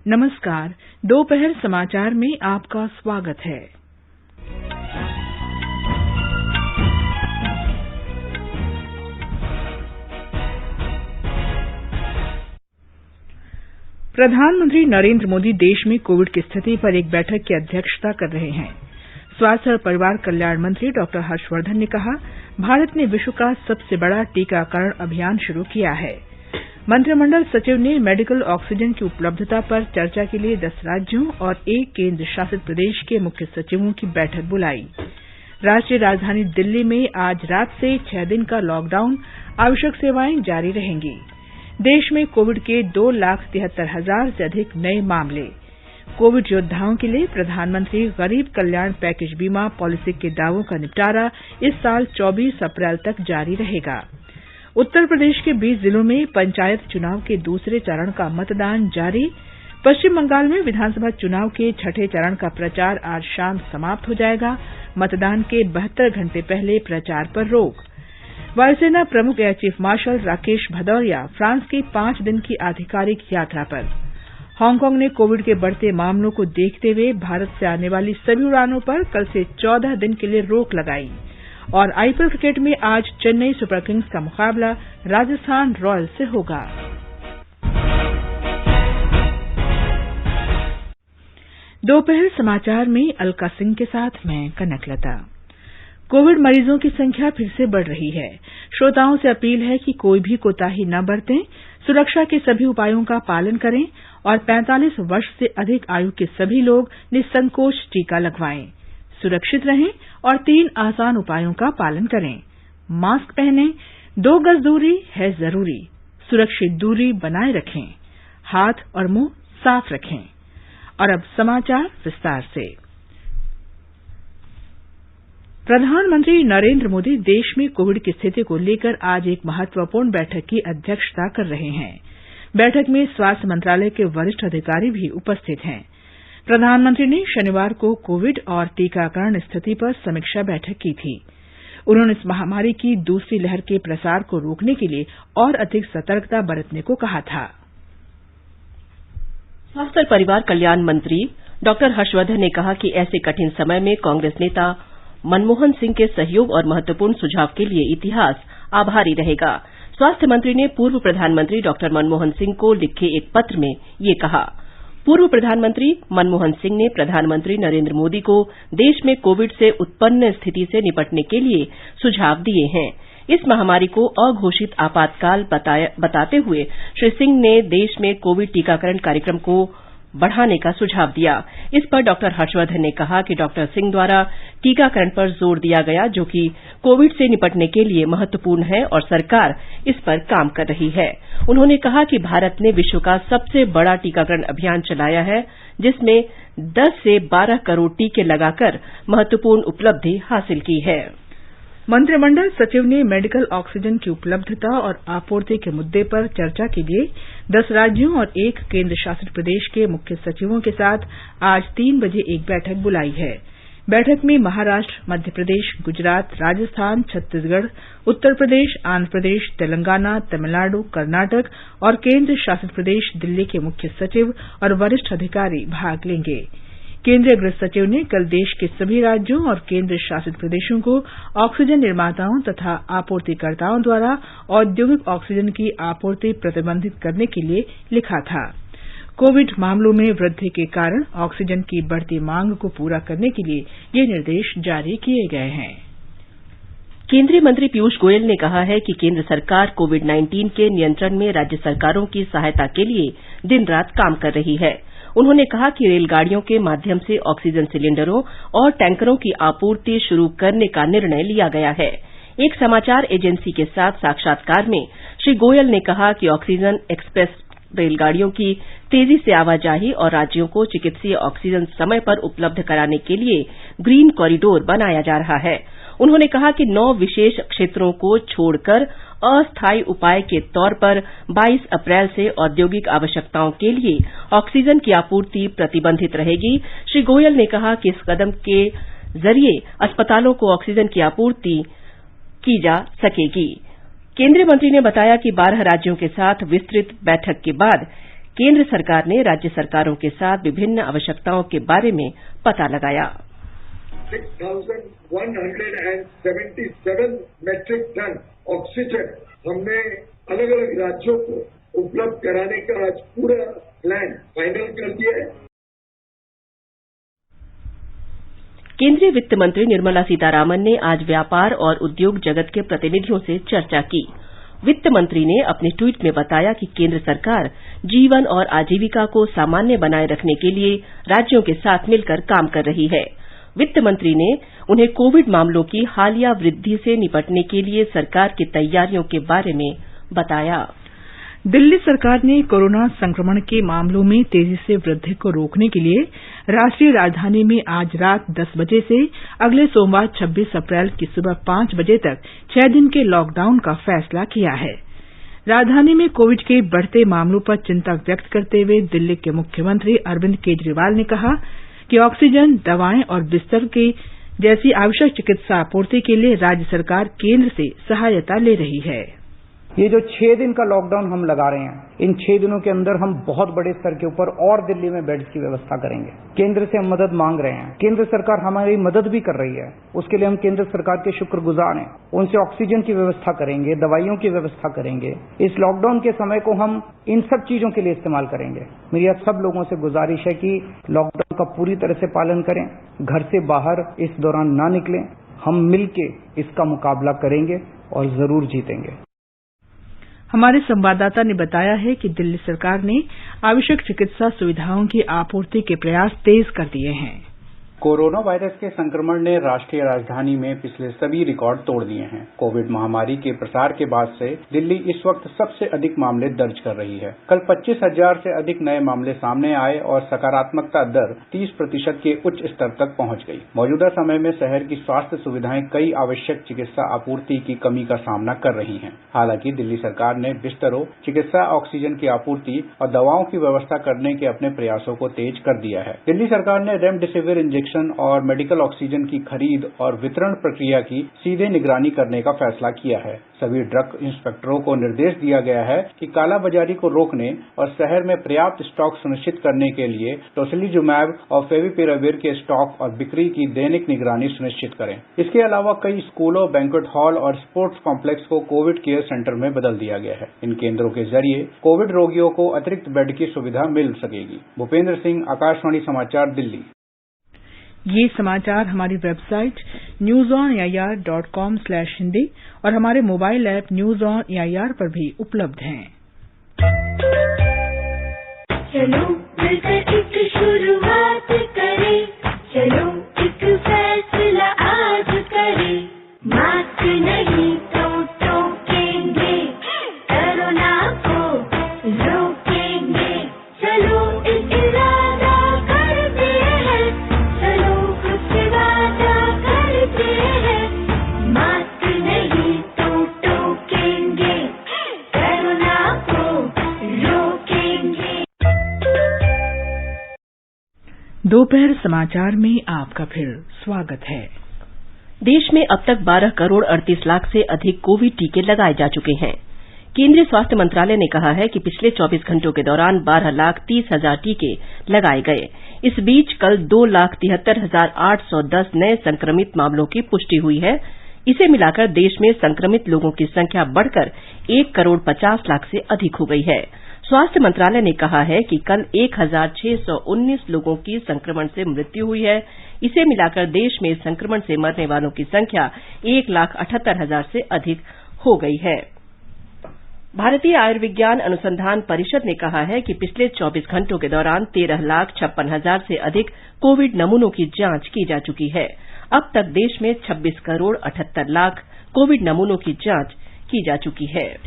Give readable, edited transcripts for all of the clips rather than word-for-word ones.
नमस्कार। दोपहर समाचार में आपका स्वागत है। प्रधानमंत्री नरेंद्र मोदी देश में कोविड की स्थिति पर एक बैठक की अध्यक्षता कर रहे हैं। स्वास्थ्य और परिवार कल्याण मंत्री डॉक्टर हर्षवर्धन ने कहा, भारत ने विश्व का सबसे बड़ा टीकाकरण अभियान शुरू किया है। मंत्रिमंडल सचिव ने मेडिकल ऑक्सीजन की उपलब्धता पर चर्चा के लिए 10 राज्यों और 1 केंद्र शासित प्रदेश के मुख्य सचिवों की बैठक बुलाई। राष्ट्रीय राजधानी दिल्ली में आज रात से 6 दिन का लॉकडाउन, आवश्यक सेवाएं जारी रहेंगी। देश में कोविड के 2,73,000 से अधिक नए मामले। कोविड योद्धाओं के लिए प्रधानमंत्री गरीब कल्याण पैकेज बीमा पॉलिसी के दावों का निपटारा इस साल 24 अप्रैल तक जारी रहेगा। उत्तर प्रदेश के 20 जिलों में पंचायत चुनाव के दूसरे चरण का मतदान जारी। पश्चिम बंगाल में विधानसभा चुनाव के छठे चरण का प्रचार आज शाम समाप्त हो जाएगा। मतदान के 72 घंटे पहले प्रचार पर रोक। वायुसेना प्रमुख air chief marshal Rakesh Bhadauria France की 5 दिन की आधिकारिक यात्रा पर। हांगकांग ने कोविड के बढ़ते मामलों को देखते हुए भारत से आने वाली सभी उड़ानों पर कल से 14 दिन के लिए रोक लगाई। और आईपीएल क्रिकेट में आज चेन्नई सुपर किंग्स का मुकाबला राजस्थान रॉयल्स से होगा। दोपहर समाचार में अलका सिंह के साथ मैं कनकलता। कोविड मरीजों की संख्या फिर से बढ़ रही है। श्रोताओं से अपील है कि कोई भी कोताही न बरतें, सुरक्षा के सभी उपायों का पालन करें और 45 वर्ष से अधिक आयु के सभी लोग निसंकोच टीका लगवाएं। सुरक्षित रहें और 3 आसान उपायों का पालन करें। मास्क पहनें, 2 गज दूरी है जरूरी, सुरक्षित दूरी बनाए रखें, हाथ और मुंह साफ रखें। और अब समाचार विस्तार से। प्रधानमंत्री नरेंद्र मोदी देश में कोविड की स्थिति को लेकर आज एक महत्वपूर्ण बैठक की अध्यक्षता कर रहे हैं। बैठक में स्वास्थ्य मंत्रालय के वरिष्ठ अधिकारी भी उपस्थित हैं। प्रधानमंत्री ने शनिवार को कोविड और टीकाकरण स्थिति पर समीक्षा बैठक की थी। उन्होंने इस महामारी की दूसरी लहर के प्रसार को रोकने के लिए और अधिक सतर्कता बरतने को कहा था। स्वास्थ्य और परिवार कल्याण मंत्री डॉक्टर हर्षवर्धन ने कहा कि ऐसे कठिन समय में कांग्रेस नेता मनमोहन सिंह के सहयोग और महत्वपूर्ण सुझाव के लिए इतिहास आभारी रहेगा। स्वास्थ्य मंत्री ने पूर्व प्रधानमंत्री डॉक्टर मनमोहन सिंह को लिखे एक पत्र में ये कहा। पूर्व प्रधानमंत्री मनमोहन सिंह ने प्रधानमंत्री नरेंद्र मोदी को देश में कोविड से उत्पन्न स्थिति से निपटने के लिए सुझाव दिए हैं। इस महामारी को अघोषित आपातकाल बताते हुए श्री सिंह ने देश में कोविड टीकाकरण कार्यक्रम को बढ़ाने का सुझाव दिया। इस पर डॉक्टर हर्षवर्धन ने कहा कि डॉक्टर सिंह द्वारा टीकाकरण पर जोर दिया गया, जो कि कोविड से निपटने के लिए महत्वपूर्ण है और सरकार इस पर काम कर रही है। उन्होंने कहा कि भारत ने विश्व का सबसे बड़ा टीकाकरण अभियान चलाया है, जिसमें 10 से 12 करोड़ टीके लगाकर महत्वपूर्ण उपलब्धि हासिल की है। मंत्रिमंडल सचिव ने मेडिकल ऑक्सीजन की उपलब्धता और आपूर्ति के मुद्दे पर चर्चा के लिए 10 राज्यों और 1 केंद्र शासित प्रदेश के मुख्य सचिवों के साथ आज 3 बजे एक बैठक बुलाई है। बैठक में महाराष्ट्र, मध्य प्रदेश, गुजरात, राजस्थान, छत्तीसगढ़, उत्तर प्रदेश, आंध्र प्रदेश, तेलंगाना, तमिलनाडु, कर्नाटक और केंद्र शासित प्रदेश दिल्ली के मुख्य सचिव और वरिष्ठ अधिकारी भाग लेंगे। केंद्रीय गृह सचिव ने कल देश के सभी राज्यों और केंद्र शासित प्रदेशों को ऑक्सीजन निर्माताओं तथा आपूर्तिकर्ताओं द्वारा औद्योगिक ऑक्सीजन की आपूर्ति प्रतिबंधित करने के लिए लिखा था। कोविड मामलों में वृद्धि के कारण ऑक्सीजन की बढ़ती मांग को पूरा करने के लिए ये निर्देश जारी किए गए हैं। केंद्रीय मंत्री पीयूष गोयल ने कहा है कि केंद्र सरकार कोविड-19 के नियंत्रण में राज्य सरकारों की सहायता के लिए दिन रात काम कर रही है। उन्होंने कहा कि रेलगाड़ियों के माध्यम से ऑक्सीजन सिलेंडरों और टैंकरों की आपूर्ति शुरू करने का निर्णय लिया गया है। एक समाचार एजेंसी के साथ साक्षात्कार में श्री गोयल ने कहा कि ऑक्सीजन एक्सप्रेस रेलगाड़ियों की तेजी से आवाजाही और राज्यों को चिकित्सीय ऑक्सीजन समय पर उपलब्ध कराने के लिए ग्रीन कॉरिडोर बनाया जा रहा है। उन्होंने कहा कि 9 विशेष क्षेत्रों को छोड़कर अस्थायी उपाय के तौर पर 22 अप्रैल से औद्योगिक आवश्यकताओं के लिए ऑक्सीजन की आपूर्ति प्रतिबंधित रहेगी। श्री गोयल ने कहा कि इस कदम के जरिए अस्पतालों को ऑक्सीजन की आपूर्ति की जा सकेगी। केंद्रीय मंत्री ने बताया कि 12 राज्यों के साथ विस्तृत बैठक के बाद केंद्र सरकार ने राज्य सरकारों के साथ विभिन्न आवश्यकताओं के बारे में पता लगाया। 6,177 मेट्रिक टन ऑक्सीजन हमने अलग अलग राज्यों को उपलब्ध कराने का आज पूरा प्लान फाइनल कर दिया है। केंद्रीय वित्त मंत्री निर्मला सीतारामन ने आज व्यापार और उद्योग जगत के प्रतिनिधियों से चर्चा की। वित्त मंत्री ने अपने ट्वीट में बताया कि केंद्र सरकार जीवन और आजीविका को सामान्य बनाए रखने के लिए राज्यों के साथ मिलकर काम कर रही है। वित्त मंत्री ने उन्हें कोविड मामलों की हालिया वृद्धि से निपटने के लिए सरकार की तैयारियों के बारे में बताया। दिल्ली सरकार ने कोरोना संक्रमण के मामलों में तेजी से वृद्धि को रोकने के लिए राष्ट्रीय राजधानी में आज रात 10 बजे से अगले सोमवार 26 अप्रैल की सुबह 5 बजे तक 6 दिन के लॉकडाउन का फैसला किया है। राजधानी में कोविड के बढ़ते मामलों पर चिंता व्यक्त करते हुए दिल्ली के मुख्यमंत्री अरविंद केजरीवाल ने कहा कि ऑक्सीजन, दवाएं और बिस्तर के जैसी आवश्यक चिकित्सा आपूर्ति के लिए राज्य सरकार केंद्र से सहायता ले रही है। ये जो 6 दिन का लॉकडाउन हम लगा रहे हैं, इन 6 दिनों के अंदर हम बहुत बड़े स्तर के ऊपर और दिल्ली में बेड्स की व्यवस्था करेंगे। केंद्र से हम मदद मांग रहे हैं, केंद्र सरकार हमारी मदद भी कर रही है, उसके लिए हम केंद्र सरकार के शुक्रगुजार हैं। उनसे ऑक्सीजन की व्यवस्था करेंगे, दवाइयों की व्यवस्था करेंगे। इस लॉकडाउन के समय को हम इन सब चीजों के लिए इस्तेमाल करेंगे। मेरी आप सब लोगों से गुजारिश है कि लॉकडाउन का पूरी तरह से पालन करें, घर से बाहर इस दौरान ना निकलें। हम मिलके इसका मुकाबला करेंगे और जरूर जीतेंगे। हमारे संवाददाता ने बताया है कि दिल्ली सरकार ने आवश्यक चिकित्सा सुविधाओं की आपूर्ति के प्रयास तेज कर दिए हैं। कोरोना वायरस के संक्रमण ने राष्ट्रीय राजधानी में पिछले सभी रिकॉर्ड तोड़ दिए हैं। कोविड महामारी के प्रसार के बाद से दिल्ली इस वक्त सबसे अधिक मामले दर्ज कर रही है। कल 25,000 से अधिक नए मामले सामने आए और सकारात्मकता दर 30% के उच्च स्तर तक पहुंच गई। मौजूदा समय में शहर की स्वास्थ्य सुविधाएं कई आवश्यक चिकित्सा आपूर्ति की कमी का सामना कर रही हैं। हालांकि दिल्ली सरकार ने बिस्तरों, चिकित्सा ऑक्सीजन की आपूर्ति और दवाओं की व्यवस्था करने के अपने प्रयासों को तेज कर दिया है। दिल्ली सरकार ने रेमडेसिविर इंजेक्शन और मेडिकल ऑक्सीजन की खरीद और वितरण प्रक्रिया की सीधे निगरानी करने का फैसला किया है। सभी ड्रग इंस्पेक्टरों को निर्देश दिया गया है कि कालाबाजारी को रोकने और शहर में पर्याप्त स्टॉक सुनिश्चित करने के लिए टोसिलीजुमैब और फेविपिराविर के स्टॉक और बिक्री की दैनिक निगरानी सुनिश्चित करें। इसके अलावा कई स्कूलों, बैंक्वेट हॉल और स्पोर्ट्स कॉम्प्लेक्स को कोविड केयर सेंटर में बदल दिया गया है। इन केंद्रों के जरिए कोविड रोगियों को अतिरिक्त बेड की सुविधा मिल सकेगी। भूपेंद्र सिंह, आकाशवाणी समाचार, दिल्ली। ये समाचार हमारी वेबसाइट newsonair.com/hindi और हमारे mobile app news on AIR पर भी उपलब्ध हैं। चलो मिलकर एक शुरुआत करें, चलो एक फैसला आज करें, मास्क नहीं तो टोकेंगे, कोरोना को रोकेंगे, चलो एक इरादा करते हैं, चलो कुछ वादा करते हैं, मास्क नहीं तो टोकेंगे, कोरोना को रोकेंगे। दोपहर समाचार में आपका फिर स्वागत है। देश में अब तक 12 करोड़ 38 लाख से अधिक कोविड टीके लगाए जा चुके हैं। केंद्रीय स्वास्थ्य मंत्रालय ने कहा है कि पिछले 24 घंटों के दौरान 12,30,000 टीके लगाए गए। इस बीच कल 2,73,810 नए संक्रमित मामलों की पुष्टि हुई है। इसे मिलाकर देश में संक्रमित लोगों की संख्या बढ़कर 1 करोड़ 50 लाख से अधिक हो गई है। स्वास्थ्य मंत्रालय ने कहा है कि कल 1,619 लोगों की संक्रमण से मृत्यु हुई है। इसे मिलाकर देश में संक्रमण से मरने वालों की संख्या 1,78,000 से अधिक हो गई है। भारतीय आयुर्विज्ञान अनुसंधान परिषद ने कहा है कि पिछले 24 घंटों के दौरान 13,56,000 से अधिक कोविड नमूनों की जांच की जा चुकी है। अब तक देश में 26 करोड़ 78 लाख कोविड नमूनों की जांच की जा चुकी है।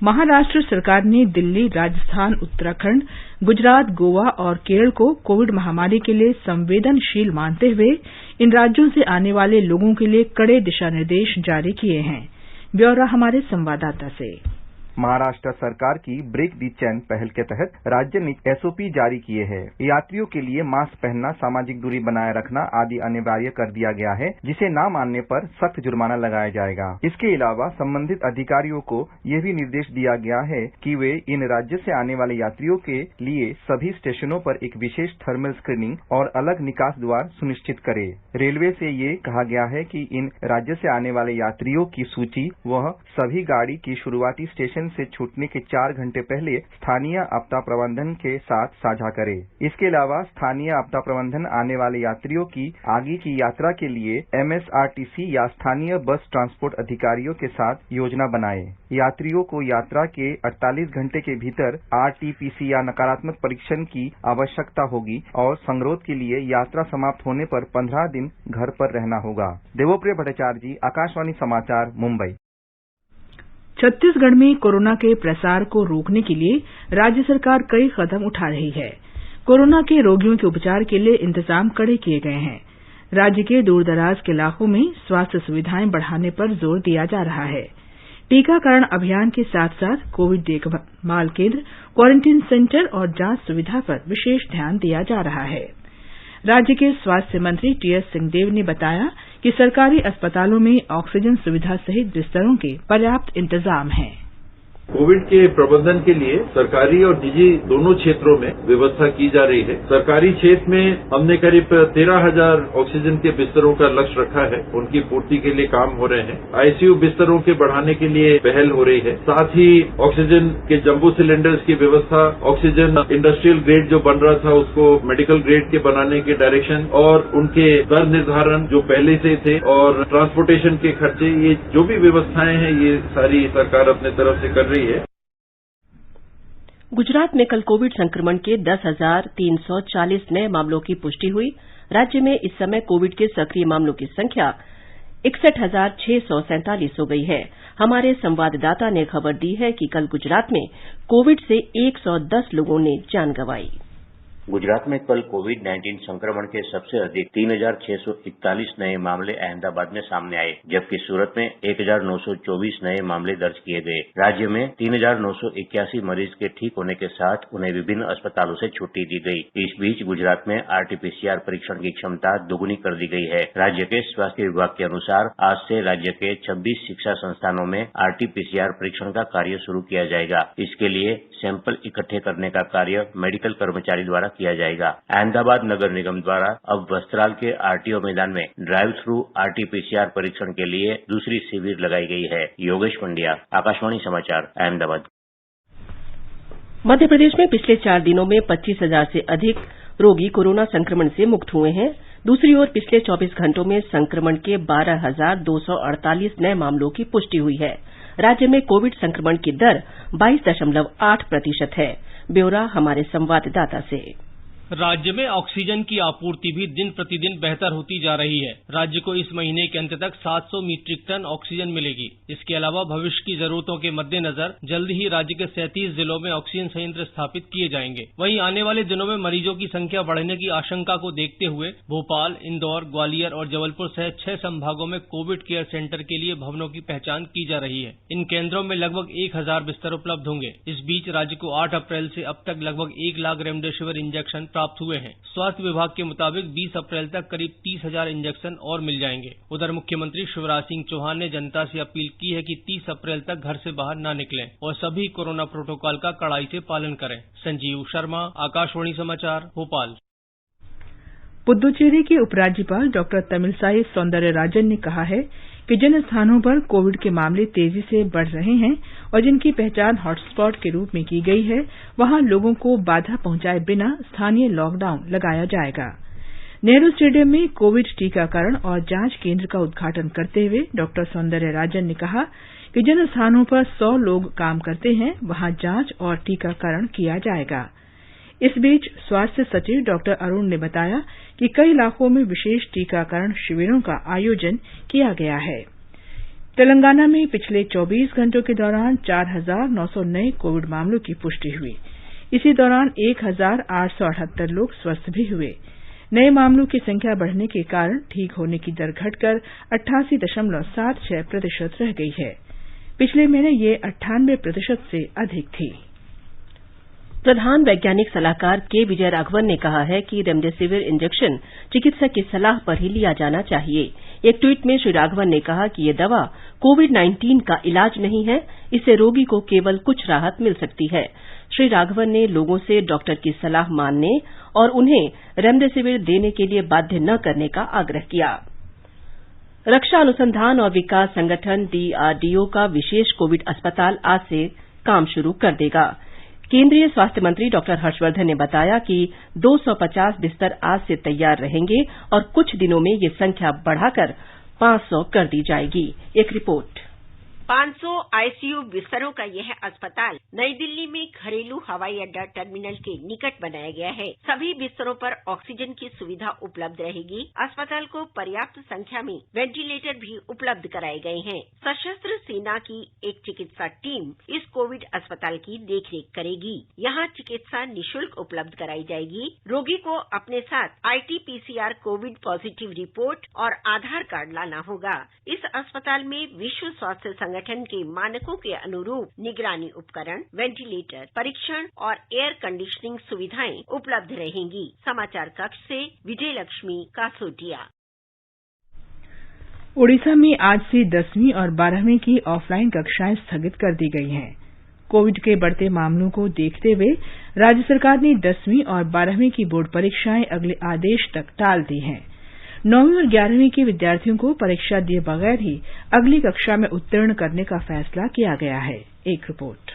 महाराष्ट्र सरकार ने दिल्ली, राजस्थान, उत्तराखंड, गुजरात, गोवा और केरल को कोविड महामारी के लिए संवेदनशील मानते हुए इन राज्यों से आने वाले लोगों के लिए कड़े दिशा निर्देश जारी किए हैं। ब्यौरा हमारे संवाददाता से। महाराष्ट्र सरकार की ब्रेक द चेन पहल के तहत राज्य ने एसओपी जारी किए हैं। यात्रियों के लिए मास्क पहनना, सामाजिक दूरी बनाए रखना आदि अनिवार्य कर दिया गया है, जिसे न मानने पर सख्त जुर्माना लगाया जाएगा। इसके अलावा संबंधित अधिकारियों को यह भी निर्देश दिया गया है कि वे इन राज्य से आने वाले यात्रियों के लिए सभी स्टेशनों पर एक विशेष थर्मल स्क्रीनिंग और अलग निकास द्वार सुनिश्चित करें। रेलवे से ये कहा गया है कि इन राज्य से आने वाले यात्रियों की सूची वह सभी गाड़ी की शुरुआती स्टेशन से छूटने के 4 घंटे पहले स्थानीय आपदा प्रबंधन के साथ साझा करे। इसके अलावा स्थानीय आपदा प्रबंधन आने वाले यात्रियों की आगे की यात्रा के लिए MSRTC या स्थानीय बस ट्रांसपोर्ट अधिकारियों के साथ योजना बनाए। यात्रियों को यात्रा के 48 घंटे के भीतर RT-PCR या नकारात्मक परीक्षण की आवश्यकता होगी और संगरोध के लिए यात्रा समाप्त होने पर 15 दिन घर पर रहना होगा। देवप्रिय भट्टाचार्य जी, आकाशवाणी समाचार, मुंबई। छत्तीसगढ़ में कोरोना के प्रसार को रोकने के लिए राज्य सरकार कई कदम उठा रही है। कोरोना के रोगियों के उपचार के लिए इंतजाम कड़े किए गए हैं। राज्य के दूरदराज के इलाकों में स्वास्थ्य सुविधाएं बढ़ाने पर जोर दिया जा रहा है। टीकाकरण अभियान के साथ साथ कोविड देखभाल केंद्र, क्वारंटीन सेंटर और जांच सुविधा पर विशेष ध्यान दिया जा रहा है। राज्य के स्वास्थ्य मंत्री टीएस सिंहदेव ने बताया कि सरकारी अस्पतालों में ऑक्सीजन सुविधा सहित बिस्तरों के पर्याप्त इंतजाम हैं। कोविड के प्रबंधन के लिए सरकारी और निजी दोनों क्षेत्रों में व्यवस्था की जा रही है। सरकारी क्षेत्र में हमने करीब 13,000 ऑक्सीजन के बिस्तरों का लक्ष्य रखा है। उनकी पूर्ति के लिए काम हो रहे हैं। आईसीयू बिस्तरों के बढ़ाने के लिए पहल हो रही है। साथ ही ऑक्सीजन के जंबो सिलेंडर्स की व्यवस्था, ऑक्सीजन इंडस्ट्रियल ग्रेड जो बन रहा था उसको मेडिकल ग्रेड के बनाने के डायरेक्शन और उनके दर निर्धारण जो पहले से थे और ट्रांसपोर्टेशन के खर्चे, ये जो भी व्यवस्थाएं हैं ये सारी सरकार अपने तरफ से कर रही है। गुजरात में कल कोविड संक्रमण के 10,340 नए मामलों की पुष्टि हुई। राज्य में इस समय कोविड के सक्रिय मामलों की संख्या 61,647 हो गई है। हमारे संवाददाता ने खबर दी है कि कल गुजरात में कोविड से 110 लोगों ने जान गंवाई। गुजरात में कल कोविड-19 संक्रमण के सबसे अधिक 3,641 नए मामले अहमदाबाद में सामने आए, जबकि सूरत में 1,924 नए मामले दर्ज किए गए। राज्य में 3,981 मरीज के ठीक होने के साथ उन्हें विभिन्न अस्पतालों से छुट्टी दी गई। इस बीच गुजरात में RT-PCR परीक्षण की क्षमता दोगुनी कर दी गई है। राज्य के स्वास्थ्य विभाग के अनुसार आज से राज्य के 26 शिक्षा संस्थानों में RT-PCR परीक्षण का कार्य शुरू किया जाएगा। इसके लिए सैंपल इकट्ठे करने का कार्य मेडिकल कर्मचारी द्वारा किया जाएगा। अहमदाबाद नगर निगम द्वारा अब वस्त्राल के RTO मैदान में ड्राइव थ्रू RT-PCR परीक्षण के लिए दूसरी शिविर लगाई गई है। योगेश पंड्या, आकाशवाणी समाचार, अहमदाबाद। मध्य प्रदेश में पिछले 4 दिनों में 25,000 से अधिक रोगी कोरोना संक्रमण से मुक्त हुए हैं। दूसरी ओर पिछले 24 घंटों में संक्रमण के 12,248 नए मामलों की पुष्टि हुई है। राज्य में कोविड संक्रमण की दर 22.8% है। ब्यौरा हमारे संवाददाता से। राज्य में ऑक्सीजन की आपूर्ति भी दिन प्रतिदिन बेहतर होती जा रही है। राज्य को इस महीने के अंत तक 700 मीट्रिक टन ऑक्सीजन मिलेगी। इसके अलावा भविष्य की जरूरतों के मद्देनजर जल्द ही राज्य के 37 जिलों में ऑक्सीजन संयंत्र स्थापित किए जाएंगे। वहीं आने वाले दिनों में मरीजों की संख्या बढ़ने की आशंका को देखते हुए भोपाल, इंदौर, ग्वालियर और जबलपुर सहित 6 संभागों में कोविड केयर सेंटर के लिए भवनों की पहचान की जा रही है। इन केंद्रों में लगभग 1,000 बिस्तर उपलब्ध होंगे। इस बीच राज्य को 8 अप्रैल से अब तक लगभग 1 लाख रेमडेसिविर इंजेक्शन प्राप्त हुए हैं। स्वास्थ्य विभाग के मुताबिक 20 अप्रैल तक करीब 30,000 इंजेक्शन और मिल जाएंगे। उधर मुख्यमंत्री शिवराज सिंह चौहान ने जनता से अपील की है कि 30 अप्रैल तक घर से बाहर न निकलें और सभी कोरोना प्रोटोकॉल का कड़ाई से पालन करें। संजीव शर्मा, आकाशवाणी समाचार, भोपाल। पुद्दुचेरी के उपराज्यपाल डॉक्टर तमिलसाई सौंदरराजन ने कहा है कि जिन स्थानों पर कोविड के मामले तेजी से बढ़ रहे हैं और जिनकी पहचान हॉटस्पॉट के रूप में की गई है, वहां लोगों को बाधा पहुंचाए बिना स्थानीय लॉकडाउन लगाया जाएगा। नेहरू स्टेडियम में कोविड टीकाकरण और जांच केंद्र का उद्घाटन करते हुए डॉक्टर सौंदरराजन ने कहा कि जिन स्थानों पर 100 लोग काम करते हैं वहां जांच और टीकाकरण किया जाएगा। इस बीच स्वास्थ्य सचिव डॉक्टर अरुण ने बताया कि कई इलाकों में विशेष टीकाकरण शिविरों का आयोजन किया गया है। तेलंगाना में पिछले 24 घंटों के दौरान 4,900 नए कोविड मामलों की पुष्टि हुई। इसी दौरान 1,878 लोग स्वस्थ भी हुए। नए मामलों की संख्या बढ़ने के कारण ठीक होने की दर घटकर 88.76% रह गई है। पिछले महीने ये 98% से अधिक थी। प्रधान वैज्ञानिक सलाहकार के विजय राघवन ने कहा है कि रेमडेसिविर इंजेक्शन चिकित्सक की सलाह पर ही लिया जाना चाहिए। एक ट्वीट में श्री राघवन ने कहा कि ये दवा कोविड-19 का इलाज नहीं है, इससे रोगी को केवल कुछ राहत मिल सकती है। श्री राघवन ने लोगों से डॉक्टर की सलाह मानने और उन्हें रेमडेसिविर देने के लिए बाध्य न करने का आग्रह किया। रक्षा अनुसंधान और विकास संगठन DRDO का विशेष कोविड अस्पताल आज से काम शुरू कर देगा। केंद्रीय स्वास्थ्य मंत्री डॉक्टर हर्षवर्धन ने बताया कि 250 बिस्तर आज से तैयार रहेंगे और कुछ दिनों में ये संख्या बढ़ाकर 500 कर दी जाएगी। एक रिपोर्ट। 500 आईसीयू बिस्तरों का यह अस्पताल नई दिल्ली में घरेलू हवाई अड्डा टर्मिनल के निकट बनाया गया है। सभी बिस्तरों पर ऑक्सीजन की सुविधा उपलब्ध रहेगी। अस्पताल को पर्याप्त संख्या में वेंटिलेटर भी उपलब्ध कराए गए हैं। सशस्त्र सेना की एक चिकित्सा टीम इस कोविड अस्पताल की देखरेख करेगी। यहाँ चिकित्सा निःशुल्क उपलब्ध कराई जाएगी। रोगी को अपने साथ RT-PCR कोविड पॉजिटिव रिपोर्ट और आधार कार्ड लाना होगा। इस अस्पताल में विश्व स्वास्थ्य संगठन के मानकों के अनुरूप निगरानी उपकरण, वेंटिलेटर, परीक्षण और एयर कंडीशनिंग सुविधाएं उपलब्ध रहेंगी। समाचार कक्ष से विजय लक्ष्मी कासोटिया। ओडिशा में आज से 10वीं और 12वीं की ऑफलाइन कक्षाएं स्थगित कर दी गई हैं। कोविड के बढ़ते मामलों को देखते हुए राज्य सरकार ने 10वीं और 12वीं की बोर्ड परीक्षाएं अगले आदेश तक टाल दी हैं। 9वीं और 11वीं के विद्यार्थियों को परीक्षा दिए बगैर ही अगली कक्षा में उत्तीर्ण करने का फैसला किया गया है। एक रिपोर्ट।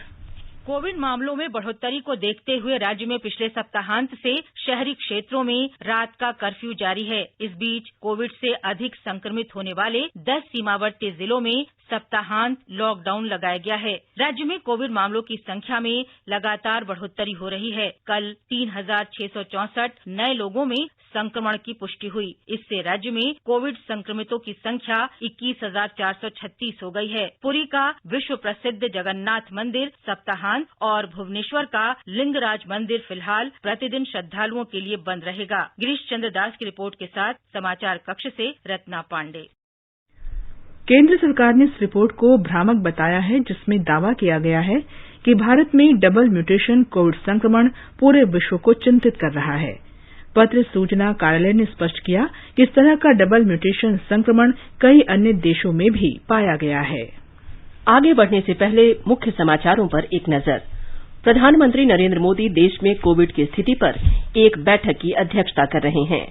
कोविड मामलों में बढ़ोतरी को देखते हुए राज्य में पिछले सप्ताहांत से शहरी क्षेत्रों में रात का कर्फ्यू जारी है। इस बीच कोविड से अधिक संक्रमित होने वाले 10 सीमावर्ती जिलों में सप्ताहांत लॉकडाउन लगाया गया है। राज्य में कोविड मामलों की संख्या में लगातार बढ़ोतरी हो रही है। कल 3,664 नए लोगों में संक्रमण की पुष्टि हुई। इससे राज्य में कोविड संक्रमितों की संख्या 21,436 हो गई है। पुरी का विश्व प्रसिद्ध जगन्नाथ मंदिर सप्ताहांत और भुवनेश्वर का लिंगराज मंदिर फिलहाल प्रतिदिन श्रद्धालुओं के लिए बंद रहेगा। गिरीश चंद्र दास की रिपोर्ट के साथ समाचार कक्ष से रत्ना पांडे। केंद्र सरकार ने इस रिपोर्ट को भ्रामक बताया है, जिसमें दावा किया गया है कि भारत में डबल म्यूटेशन कोविड संक्रमण पूरे विश्व को चिंतित कर रहा है। पत्र सूचना कार्यालय ने स्पष्ट किया कि इस तरह का डबल म्यूटेशन संक्रमण कई अन्य देशों में भी पाया गया है। आगे बढ़ने से पहले मुख्य समाचारों पर एक नजर। प्रधानमंत्री नरेंद्र मोदी देश में कोविड की स्थिति पर एक बैठक की अध्यक्षता कर रहे हैं।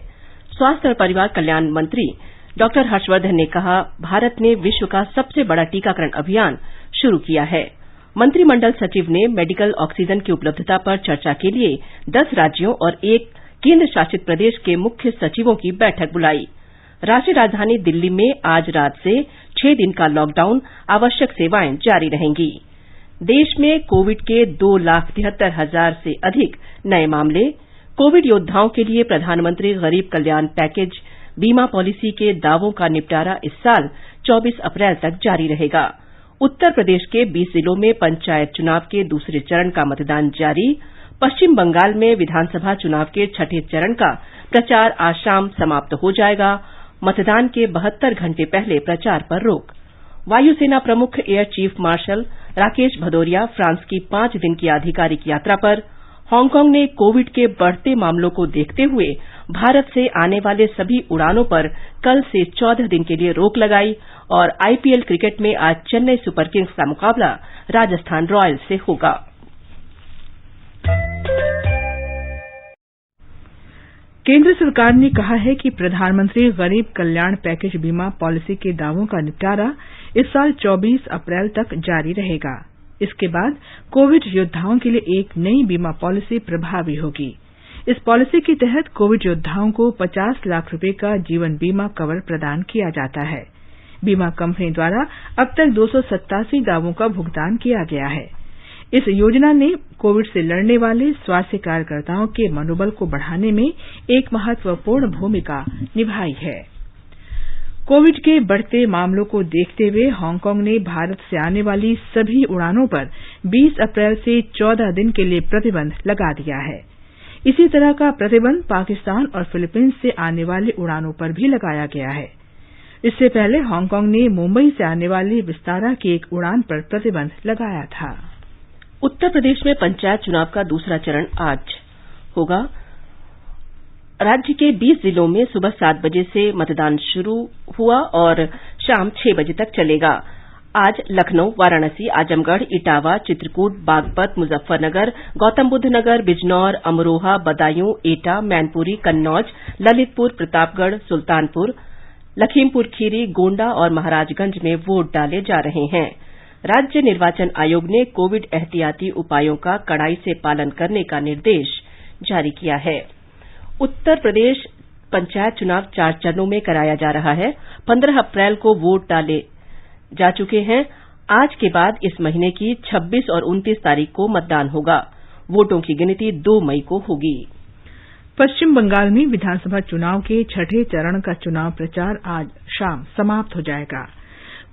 स्वास्थ्य और परिवार कल्याण मंत्री डॉक्टर हर्षवर्धन ने कहा, भारत ने विश्व का सबसे बड़ा टीकाकरण अभियान शुरू किया है। मंत्रिमंडल सचिव ने मेडिकल ऑक्सीजन की उपलब्धता पर चर्चा के लिए 10 राज्यों और एक केंद्र शासित प्रदेश के मुख्य सचिवों की बैठक बुलाई। राष्ट्रीय राजधानी दिल्ली में आज रात से 6 दिन का लॉकडाउन, आवश्यक सेवाएं जारी रहेंगी। देश में कोविड के 2,73,000 से अधिक नए मामले। कोविड योद्धाओं के लिए प्रधानमंत्री गरीब कल्याण पैकेज बीमा पॉलिसी के दावों का निपटारा इस साल 24 अप्रैल तक जारी रहेगा। उत्तर प्रदेश के 20 जिलों में पंचायत चुनाव के दूसरे चरण का मतदान जारी। पश्चिम बंगाल में विधानसभा चुनाव के छठे चरण का प्रचार आज शाम समाप्त हो जाएगा। मतदान के 72 घंटे पहले प्रचार पर रोक। वायुसेना प्रमुख air chief marshal Rakesh Bhadauria France की 5 दिन की आधिकारिक यात्रा पर। हांगकांग ने कोविड के बढ़ते मामलों को देखते हुए भारत से आने वाले सभी उड़ानों पर कल से 14 दिन के लिए रोक लगाई। और IPL क्रिकेट में आज चेन्नई सुपर किंग्स का मुकाबला राजस्थान रॉयल्स से होगा। केंद्र सरकार ने कहा है कि प्रधानमंत्री गरीब कल्याण पैकेज बीमा पॉलिसी के दावों का निपटारा इस साल 24 अप्रैल तक जारी रहेगा। इसके बाद कोविड योद्धाओं के लिए एक नई बीमा पॉलिसी प्रभावी होगी। इस पॉलिसी के तहत कोविड योद्धाओं को 50 लाख रुपए का जीवन बीमा कवर प्रदान किया जाता है। बीमा कंपनी द्वारा अब तक 287 दावों का भुगतान किया गया है। इस योजना ने कोविड से लड़ने वाले स्वास्थ्य कार्यकर्ताओं के मनोबल को बढ़ाने में एक महत्वपूर्ण भूमिका निभाई है। कोविड के बढ़ते मामलों को देखते हुए हांगकांग ने भारत से आने वाली सभी उड़ानों पर 20 अप्रैल से 14 दिन के लिए प्रतिबंध लगा दिया है। इसी तरह का प्रतिबंध पाकिस्तान और फिलीपींस से आने वाली उड़ानों पर भी लगाया गया है। इससे पहले हांगकांग ने मुंबई से आने वाली विस्तारा की एक उड़ान पर प्रतिबंध लगाया था। उत्तर प्रदेश में पंचायत चुनाव का दूसरा चरण आज होगा। राज्य के 20 जिलों में सुबह 7 बजे से मतदान शुरू हुआ और शाम 6 बजे तक चलेगा। आज लखनऊ, वाराणसी, आजमगढ़, इटावा, चित्रकूट, बागपत, मुजफ्फरनगर, गौतमबुद्ध नगर, बिजनौर, अमरोहा, बदायूं, एटा, मैनपुरी, कन्नौज, ललितपुर, प्रतापगढ़, सुल्तानपुर, लखीमपुर खीरी, गोंडा और महाराजगंज में वोट डाले जा रहे हैं। राज्य निर्वाचन आयोग ने कोविड एहतियाती उपायों का कड़ाई से पालन करने का निर्देश जारी किया है। उत्तर प्रदेश पंचायत चुनाव 4 चरणों में कराया जा रहा है। 15 अप्रैल को वोट डाले जा चुके हैं। आज के बाद इस महीने की 26 और 29 तारीख को मतदान होगा। वोटों की गिनती 2 मई को होगी। पश्चिम बंगाल में विधानसभा चुनाव के छठे चरण का चुनाव प्रचार आज शाम समाप्त हो जाएगा।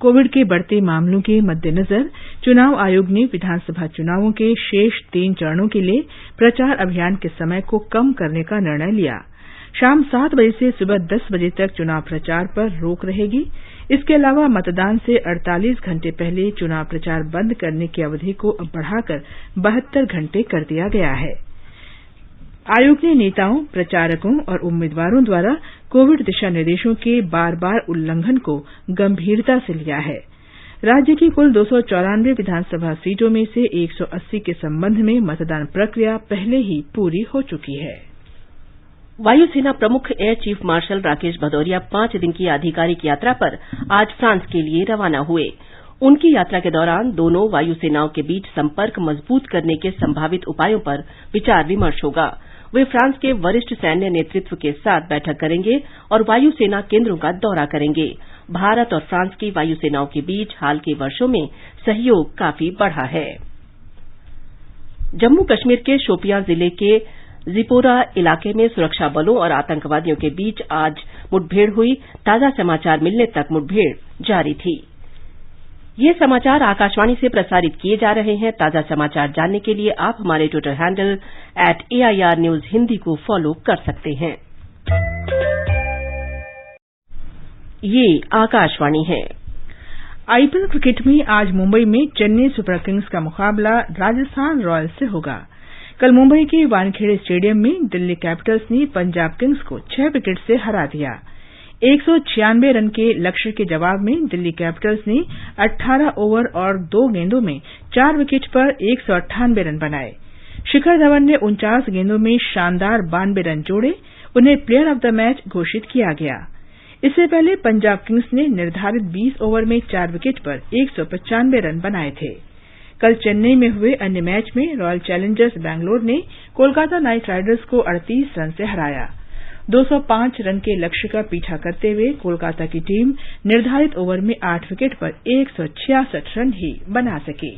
कोविड के बढ़ते मामलों के मद्देनजर चुनाव आयोग ने विधानसभा चुनावों के शेष 3 चरणों के लिए प्रचार अभियान के समय को कम करने का निर्णय लिया। शाम 7 बजे से सुबह 10 बजे तक चुनाव प्रचार पर रोक रहेगी। इसके अलावा मतदान से 48 घंटे पहले चुनाव प्रचार बंद करने की अवधि को अब बढ़ाकर 72 घंटे कर दिया गया है। आयोग ने नेताओं, प्रचारकों और उम्मीदवारों द्वारा कोविड दिशा निर्देशों के बार-बार उल्लंघन को गंभीरता से लिया है। राज्य की कुल 294 विधानसभा सीटों में से 180 के संबंध में मतदान प्रक्रिया पहले ही पूरी हो चुकी है। वायुसेना प्रमुख air chief marshal Rakesh Bhadauria 5 दिन की आधिकारिक यात्रा पर आज फ्रांस के लिए रवाना हुए। उनकी यात्रा के दौरान दोनों वायुसेनाओं के बीच संपर्क मजबूत करने के संभावित उपायों पर विचार विमर्श होगा। वे फ्रांस के वरिष्ठ सैन्य नेतृत्व के साथ बैठक करेंगे और वायुसेना केंद्रों का दौरा करेंगे। भारत और फ्रांस की वायुसेनाओं के बीच हाल के वर्षों में सहयोग काफी बढ़ा है। जम्मू कश्मीर के शोपियां जिले के जिपोरा इलाके में सुरक्षा बलों और आतंकवादियों के बीच आज मुठभेड़ हुई। ताजा समाचार मिलने तक मुठभेड़ जारी थी। ये समाचार आकाशवाणी से प्रसारित किए जा रहे हैं। ताजा समाचार जानने के लिए आप हमारे Twitter handle @AIR News Hindi को फॉलो कर सकते हैं। ये आकाशवाणी है। आईपीएल क्रिकेट में आज मुंबई में चेन्नई सुपर किंग्स का मुकाबला राजस्थान रॉयल्स से होगा। कल मुंबई के वानखेड़े स्टेडियम में दिल्ली कैपिटल्स ने पंजाब किंग्स को 6 विकेट से हरा दिया। 196 रन के लक्ष्य के जवाब में दिल्ली कैपिटल्स ने 18 ओवर और 2 गेंदों में 4 विकेट पर 198 रन बनाए। शिखर धवन ने 49 गेंदों में शानदार 92 रन जोड़े। उन्हें प्लेयर ऑफ द मैच घोषित किया गया। इससे पहले पंजाब किंग्स ने निर्धारित 20 ओवर में 4 विकेट पर 195 रन बनाए थे। कल चेन्नई में हुए अन्य मैच में रॉयल चैलेंजर्स बैंगलोर ने कोलकाता नाइट राइडर्स को 38 रन से हराया। 205 रन के लक्ष्य का पीछा करते हुए कोलकाता की टीम निर्धारित ओवर में 8 विकेट पर 166 रन ही बना सकी।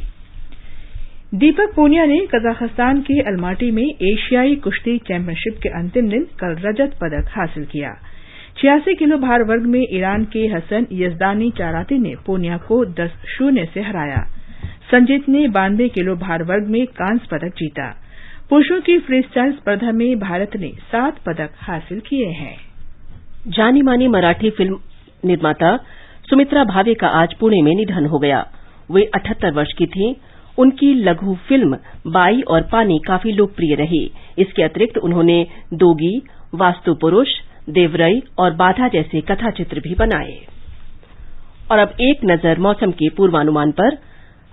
दीपक पूनिया ने कजाखस्तान के अलमाटी में एशियाई कुश्ती चैंपियनशिप के अंतिम दिन कल रजत पदक हासिल किया। 86 किलो भार वर्ग में ईरान के हसन यजदानी चाराती ने पूनिया को 10-0 से हराया। संजीत ने 92 किलो भार वर्ग में कांस्य पदक जीता। पुरुषों की फ्रीस्टाइल स्पर्धा में भारत ने 7 पदक हासिल किए हैं। जानी मानी मराठी फिल्म निर्माता सुमित्रा भावे का आज पुणे में निधन हो गया। वे 78 वर्ष की थीं। उनकी लघु फिल्म बाई और पानी काफी लोकप्रिय रही। इसके अतिरिक्त उन्होंने दोगी, वास्तु पुरुष, देवरई और बाधा जैसे कथाचित्र भी बनाए। और अब एक नजर मौसम के पूर्वानुमान पर।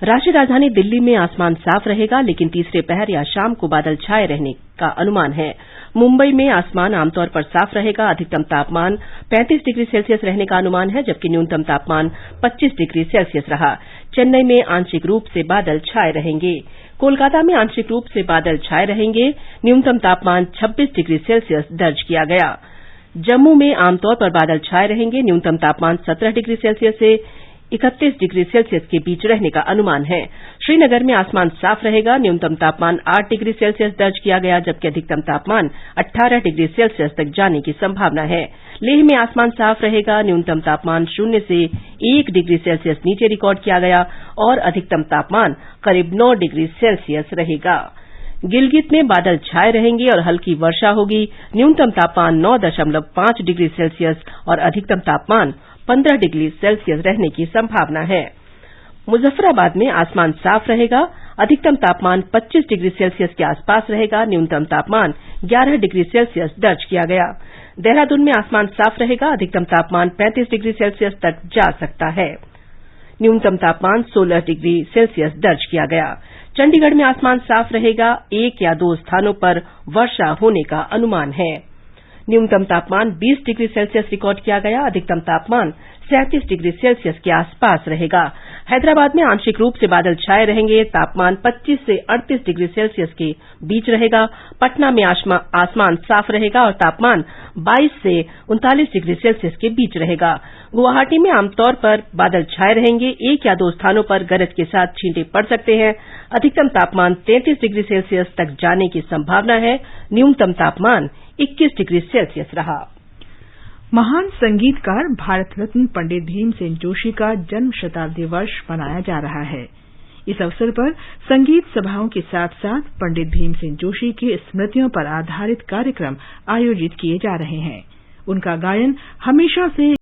राष्ट्रीय राजधानी दिल्ली में आसमान साफ रहेगा, लेकिन तीसरे पहर या शाम को बादल छाए रहने का अनुमान है। मुंबई में आसमान आमतौर पर साफ रहेगा। अधिकतम तापमान 35 डिग्री सेल्सियस रहने का अनुमान है, जबकि न्यूनतम तापमान 25 डिग्री सेल्सियस रहा। चेन्नई में आंशिक रूप से बादल छाए रहेंगे। कोलकाता में आंशिक रूप से बादल छाए रहेंगे। न्यूनतम तापमान 26 डिग्री सेल्सियस दर्ज किया गया। जम्मू में आमतौर पर बादल छाए रहेंगे। न्यूनतम तापमान 17 डिग्री सेल्सियस से 31 डिग्री सेल्सियस के बीच रहने का अनुमान है। श्रीनगर में आसमान साफ रहेगा। न्यूनतम तापमान 8 डिग्री सेल्सियस दर्ज किया गया, जबकि अधिकतम तापमान 18 डिग्री सेल्सियस तक जाने की संभावना है। लेह में आसमान साफ रहेगा। न्यूनतम तापमान 0 से 1 डिग्री सेल्सियस नीचे रिकॉर्ड किया गया और अधिकतम तापमान करीब 9 डिग्री सेल्सियस रहेगा। गिलगित में बादल छाए रहेंगे और हल्की वर्षा होगी। न्यूनतम तापमान 9.5 डिग्री सेल्सियस और अधिकतम तापमान 15 डिग्री सेल्सियस रहने की संभावना है। मुजफ्फराबाद में आसमान साफ रहेगा। अधिकतम तापमान 25 डिग्री सेल्सियस के आसपास रहेगा। न्यूनतम तापमान 11 डिग्री सेल्सियस दर्ज किया गया। देहरादून में आसमान साफ रहेगा। अधिकतम तापमान 35 डिग्री सेल्सियस तक जा सकता है। न्यूनतम तापमान 16 डिग्री सेल्सियस दर्ज किया गया। चंडीगढ़ में आसमान साफ रहेगा। 1 या 2 स्थानों पर वर्षा होने का अनुमान है। न्यूनतम तापमान 20 डिग्री सेल्सियस रिकॉर्ड किया गया। अधिकतम तापमान 37 डिग्री सेल्सियस के आसपास रहेगा। हैदराबाद में आंशिक रूप से बादल छाए रहेंगे। तापमान 25 से 38 डिग्री सेल्सियस के बीच रहेगा। पटना में आसमान साफ रहेगा और तापमान 22 से 39 डिग्री सेल्सियस के बीच रहेगा। गुवाहाटी में आमतौर पर बादल छाए रहेंगे। 1 या 2 स्थानों पर गरज के साथ छींटे पड़ सकते हैं। अधिकतम तापमान 33 डिग्री सेल्सियस तक जाने की संभावना है। न्यूनतम तापमान 21 डिग्री सेल्सियस रहा। महान संगीतकार भारत रत्न पंडित भीमसेन जोशी का जन्म शताब्दी वर्ष मनाया जा रहा है। इस अवसर पर संगीत सभाओं के साथ साथ पंडित भीमसेन जोशी की स्मृतियों पर आधारित कार्यक्रम आयोजित किए जा रहे हैं। उनका गायन हमेशा से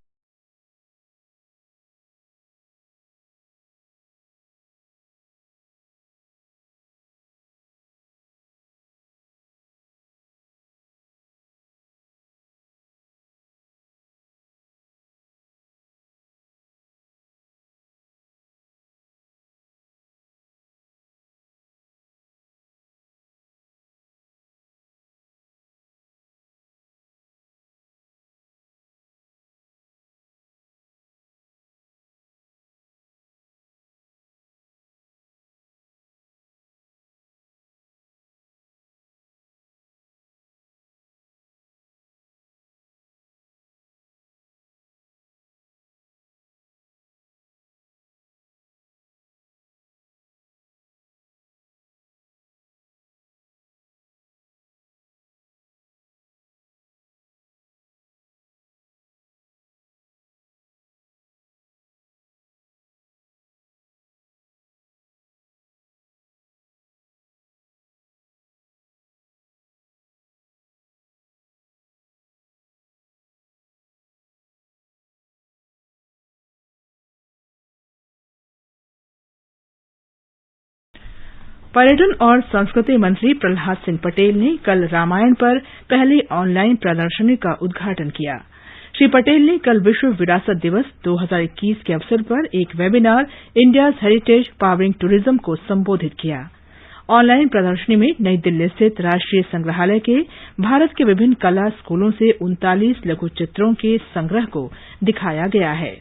पर्यटन और संस्कृति मंत्री प्रहलाद सिंह पटेल ने कल रामायण पर पहली ऑनलाइन प्रदर्शनी का उद्घाटन किया। श्री पटेल ने कल विश्व विरासत दिवस 2021 के अवसर पर एक webinar India's heritage powering tourism को संबोधित किया। ऑनलाइन प्रदर्शनी में नई दिल्ली स्थित राष्ट्रीय संग्रहालय के भारत के विभिन्न कला स्कूलों से 39 लघु चित्रों के संग्रह को दिखाया गया है।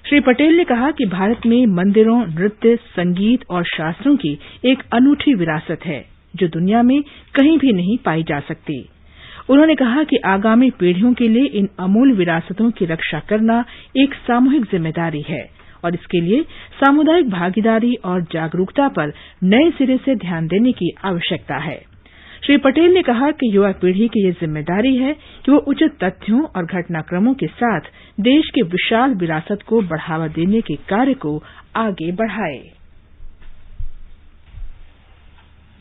श्री पटेल ने कहा कि भारत में मंदिरों, नृत्य, संगीत और शास्त्रों की एक अनूठी विरासत है जो दुनिया में कहीं भी नहीं पाई जा सकती। उन्होंने कहा कि आगामी पीढ़ियों के लिए इन अमूल्य विरासतों की रक्षा करना एक सामूहिक जिम्मेदारी है और इसके लिए सामुदायिक भागीदारी और जागरूकता पर नए सिरे से ध्यान देने की आवश्यकता है। श्री पटेल ने कहा कि युवा पीढ़ी की यह जिम्मेदारी है कि वो उचित तथ्यों और घटनाक्रमों के साथ देश की विशाल विरासत को बढ़ावा देने के कार्य को आगे बढ़ाए।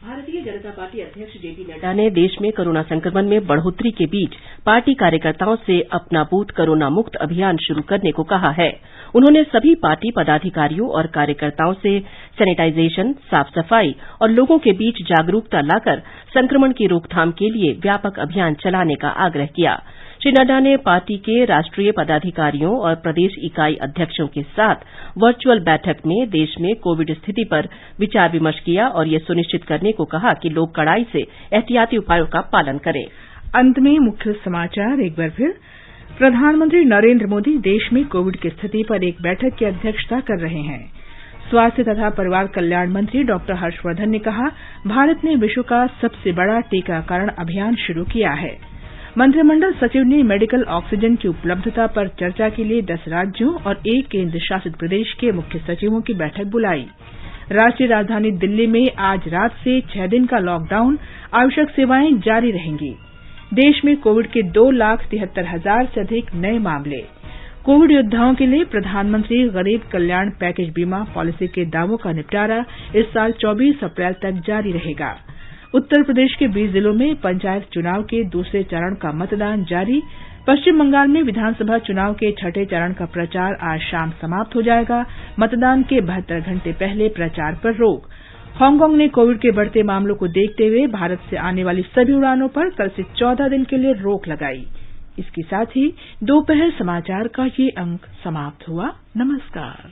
भारतीय जनता पार्टी अध्यक्ष जेपी नड्डा ने देश में कोरोना संक्रमण में बढ़ोतरी के बीच पार्टी कार्यकर्ताओं से अपना बूथ कोरोना मुक्त अभियान शुरू करने को कहा है। उन्होंने सभी पार्टी पदाधिकारियों और कार्यकर्ताओं से सैनिटाइजेशन, साफ सफाई और लोगों के बीच जागरूकता लाकर संक्रमण की रोकथाम के लिए व्यापक अभियान चलाने का आग्रह किया। श्री नड्डा ने पार्टी के राष्ट्रीय पदाधिकारियों और प्रदेश इकाई अध्यक्षों के साथ वर्चुअल बैठक में देश में कोविड स्थिति पर विचार विमर्श किया और ये सुनिश्चित करने को कहा कि लोग कड़ाई से एहतियाती उपायों का पालन करें। अंत में मुख्य समाचार एक बार फिर। प्रधानमंत्री नरेंद्र मोदी देश में कोविड की स्थिति पर एक बैठक की अध्यक्षता कर रहे हैं। स्वास्थ्य तथा परिवार कल्याण मंत्री डॉक्टर हर्षवर्धन ने कहा, भारत ने विश्व का सबसे बड़ा टीकाकरण अभियान शुरू किया है। मंत्रिमंडल सचिव ने मेडिकल ऑक्सीजन की उपलब्धता पर चर्चा के लिए 10 राज्यों और 1 केंद्र शासित प्रदेश के मुख्य सचिवों की बैठक बुलाई। राष्ट्रीय राजधानी दिल्ली में आज रात से 6 दिन का लॉकडाउन, आवश्यक सेवाएं जारी रहेंगी। देश में कोविड के 2,73,000 से अधिक नए मामले। कोविड योद्धाओं के लिए प्रधानमंत्री गरीब कल्याण पैकेज बीमा पॉलिसी के दावों का निपटारा इस साल 24 अप्रैल तक जारी रहेगा। उत्तर प्रदेश के 20 जिलों में पंचायत चुनाव के दूसरे चरण का मतदान जारी। पश्चिम बंगाल में विधानसभा चुनाव के छठे चरण का प्रचार आज शाम समाप्त हो जाएगा। मतदान के 72 घंटे पहले प्रचार पर रोक। हांगकांग ने कोविड के बढ़ते मामलों को देखते हुए भारत से आने वाली सभी उड़ानों पर कल से 14 दिन के लिए रोक लगाई। इसके साथ ही दोपहर समाचार का ये अंक समाप्त हुआ। नमस्कार।